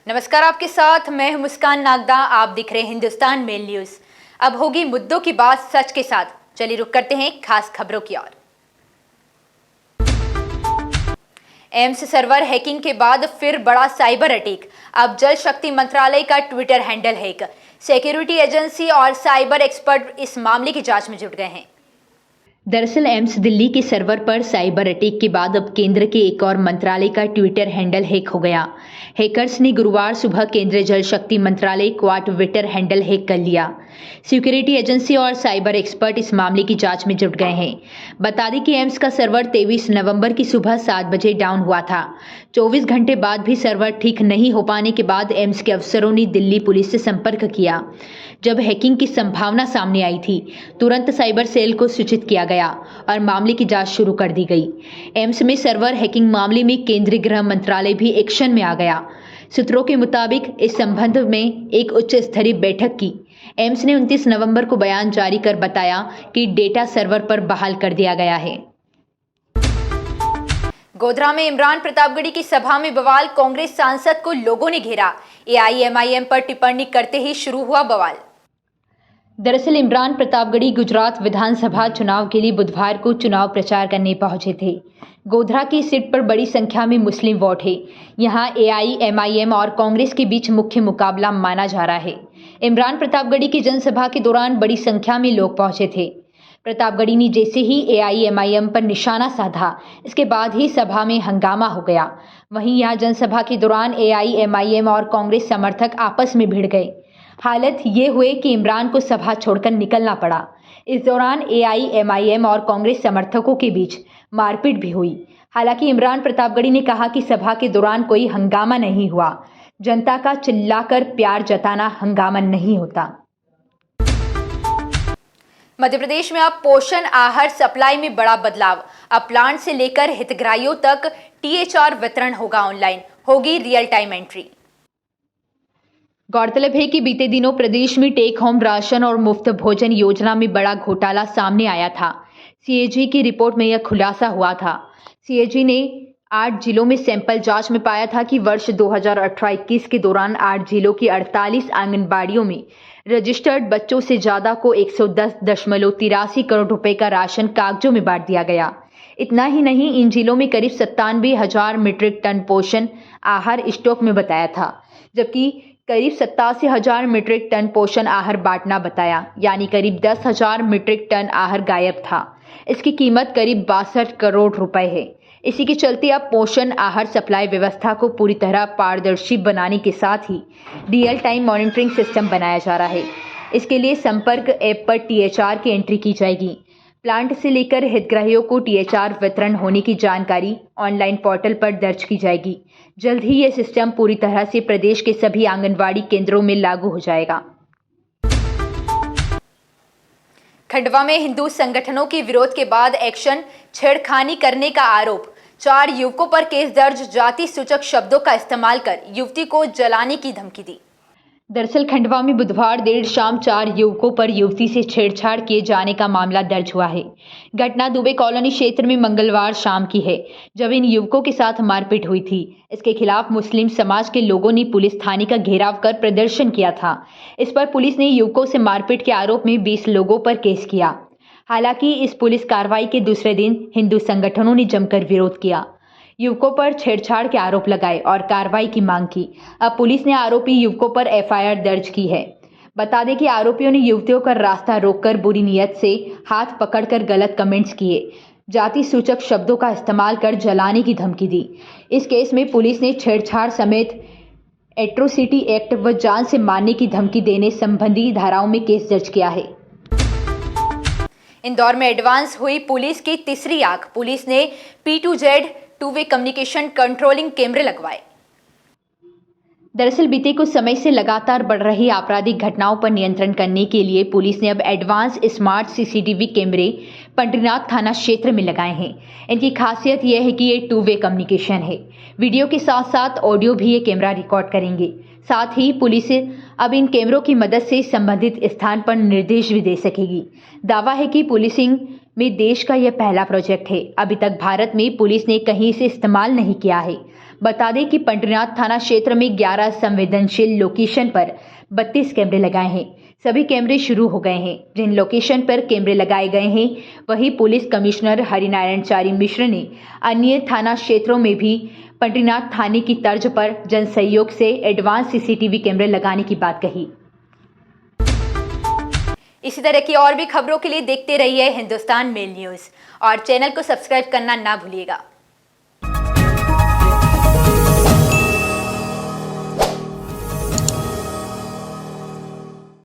नमस्कार, आपके साथ मैं हूं मुस्कान नागदा। आप दिख रहे हैं हिंदुस्तान मेल न्यूज। अब होगी मुद्दों की बात सच के साथ। चलिए रुक करते हैं खास खबरों की ओर। एम्स सर्वर हैकिंग के बाद फिर बड़ा साइबर अटैक। अब जल शक्ति मंत्रालय का Twitter handle hack. Security agency और साइबर एक्सपर्ट इस मामले की जांच में जुट गए हैं। दरअसल एम्स दिल्ली के सर्वर पर साइबर अटैक के बाद अब केंद्र के एक और मंत्रालय का ट्विटर हैंडल हैक हो गया। हैकर्स ने गुरुवार सुबह केंद्रीय जल शक्ति मंत्रालय का ट्विटर हैंडल हैक कर लिया। सिक्योरिटी एजेंसी और साइबर एक्सपर्ट इस मामले की जांच में जुट गए हैं। बता दें कि एम्स का सर्वर 23 नवंबर की सुबह 7 बजे डाउन हुआ था। 24 घंटे बाद भी सर्वर ठीक नहीं हो पाने के बाद एम्स के अफसरों ने दिल्ली पुलिस से संपर्क किया। जब हैकिंग की संभावना सामने आई थी, तुरंत साइबर सेल को सूचित किया गया और मामले की जांच शुरू कर दी गई। एम्स में सर्वर हैकिंग मामले में केंद्रीय गृह मंत्रालय भी एक्शन में आ गया। सूत्रों के मुताबिक इस संबंध में एक उच्च स्तरीय बैठक की। एम्स ने 29 नवंबर को बयान जारी कर बताया कि डेटा सर्वर पर बहाल कर दिया गया है। गोधरा में इमरान प्रतापगढ़ी की सभा में बवाल। कांग्रेस सांसद को लोगों ने घेरा। एआईएमआईएम पर टिप्पणी करते ही शुरू हुआ बवाल। दरअसल इमरान प्रतापगढ़ी गुजरात विधानसभा चुनाव के लिए बुधवार को चुनाव प्रचार करने पहुंचे थे। गोधरा की सीट पर बड़ी संख्या में मुस्लिम वोट है। यहां एआईएमआईएम और कांग्रेस के बीच मुख्य मुकाबला माना जा रहा है। इमरान प्रतापगढ़ी की जनसभा के दौरान बड़ी संख्या में लोग पहुंचे थे। प्रतापगढ़ी ने जैसे ही एआईएमआईएम पर निशाना साधा, इसके बाद ही सभा में हंगामा हो गया। वहीं यहां जनसभा के दौरान एआईएमआईएम और कांग्रेस समर्थक आपस में भिड़ गए। हालत ये हुए कि इमरान को सभा छोड़कर निकलना पड़ा। इस दौरान एआईएमआईएम और कांग्रेस समर्थकों के बीच मारपीट भी हुई। हालांकि इमरान प्रतापगढ़ी ने कहा कि सभा के दौरान कोई हंगामा नहीं हुआ। जनता का चिल्लाकर प्यार जताना हंगामा नहीं होता। मध्य प्रदेश में अब पोषण आहार सप्लाई में बड़ा बदलाव। अब प्लांट से लेकर हितग्राहियों तक टीएचआर वितरण होगा ऑनलाइन। होगी रियल टाइम एंट्री। गौरतलब है कि बीते दिनों प्रदेश में टेक होम राशन और मुफ्त भोजन योजना में बड़ा घोटाला सामने आया था। सीएजी की रिपोर्ट में यह खुलासा हुआ था। सीएजी ने 8 जिलों में सैंपल जांच में पाया था कि वर्ष 2018-21 के दौरान 8 जिलों की 48 आंगनबाड़ियों में रजिस्टर्ड बच्चों से ज्यादा को 110.83 करोड़ रुपए का राशन कागजों में बांट दिया गया। इतना ही नहीं, इन जिलों में करीब 97,000 मीट्रिक टन पोषण आहार स्टॉक में बताया था, जबकि करीब 87,000 मीट्रिक टन पोषण आहार बांटना बताया, यानी करीब 10,000 मीट्रिक टन आहार गायब था। इसकी कीमत करीब 62 करोड़ रुपए है। इसी के चलते अब पोषण आहार सप्लाई व्यवस्था को पूरी तरह पारदर्शी बनाने के साथ ही रियल टाइम मॉनिटरिंग सिस्टम बनाया जा रहा है। इसके लिए संपर्क ऐप पर टीएचआर की एंट्री की जाएगी। प्लांट से लेकर हितग्राहियों को टीएचआर वितरण होने की जानकारी ऑनलाइन पोर्टल पर दर्ज की जाएगी। जल्द ही यह सिस्टम पूरी तरह से प्रदेश के सभी आंगनवाड़ी केंद्रों में लागू हो जाएगा। खंडवा में हिंदू संगठनों के विरोध के बाद एक्शन। छेड़खानी करने का आरोप। 4 युवकों पर केस दर्ज। जाति सूचक शब्दों का इस्तेमाल कर युवती को जलाने की धमकी दी। दरअसल खंडवा में बुधवार देर शाम 4 युवकों पर युवती से छेड़छाड़ किए जाने का मामला दर्ज हुआ है। घटना दुबे कॉलोनी क्षेत्र में मंगलवार शाम की है, जब इन युवकों के साथ मारपीट हुई थी। इसके खिलाफ मुस्लिम समाज के लोगों ने पुलिस थाने का घेराव कर प्रदर्शन किया था। इस पर पुलिस ने युवकों से मारपीट के आरोप में 20 लोगों पर केस किया। हालांकि इस पुलिस कार्रवाई के दूसरे दिन हिंदू संगठनों ने जमकर विरोध किया, युवकों पर छेड़छाड़ के आरोप लगाए और कार्रवाई की मांग की। अब पुलिस ने आरोपी युवकों पर एफआईआर दर्ज की है। बता दें कि आरोपियों ने युवतियों का रास्ता रोककर बुरी नियत से हाथ पकड़कर गलत कमेंट्स किए, जाति सूचक शब्दों का इस्तेमाल कर जलाने की धमकी दी। इस केस में पुलिस ने छेड़छाड़ समेत एट्रोसिटी एक्ट व जान से मारने की धमकी देने संबंधी धाराओं में केस दर्ज किया है। इंदौर में एडवांस हुई पुलिस की तीसरी आंख। पुलिस ने P2Z 2-वे कम्युनिकेशन कंट्रोलिंग कैमरे लगवाए। दरअसल बीते कुछ समय से लगातार बढ़ रही आपराधिक घटनाओं पर नियंत्रण करने के लिए पुलिस ने अब एडवांस स्मार्ट सीसीटीवी कैमरे पंडरीनाथ थाना क्षेत्र में लगाए हैं। इनकी खासियत यह है कि ये 2-वे कम्युनिकेशन है। वीडियो के साथ साथ ऑडियो भी ये कैमरा रिकॉर्ड करेंगे। साथ ही पुलिस अब इन कैमरों की मदद से संबंधित स्थान पर निर्देश भी दे सकेगी। दावा है कि पुलिसिंग में देश का यह पहला प्रोजेक्ट है। अभी तक भारत में पुलिस ने कहीं इसे इस्तेमाल नहीं किया है। बता दें कि पंडरीनाथ थाना क्षेत्र में 11 संवेदनशील लोकेशन पर 32 कैमरे लगाए हैं। सभी कैमरे शुरू हो गए हैं। जिन लोकेशन पर कैमरे लगाए गए हैं वही पुलिस कमिश्नर हरिनारायण चारी मिश्र ने अन्य थाना क्षेत्रों में भी पंडरीनाथ थाने की तर्ज पर जन सहयोग से एडवांस सीसीटीवी कैमरे लगाने की बात कही। इसी तरह की और भी खबरों के लिए देखते रहिए हिंदुस्तान मेल न्यूज़ और चैनल को सब्सक्राइब करना ना भूलिएगा।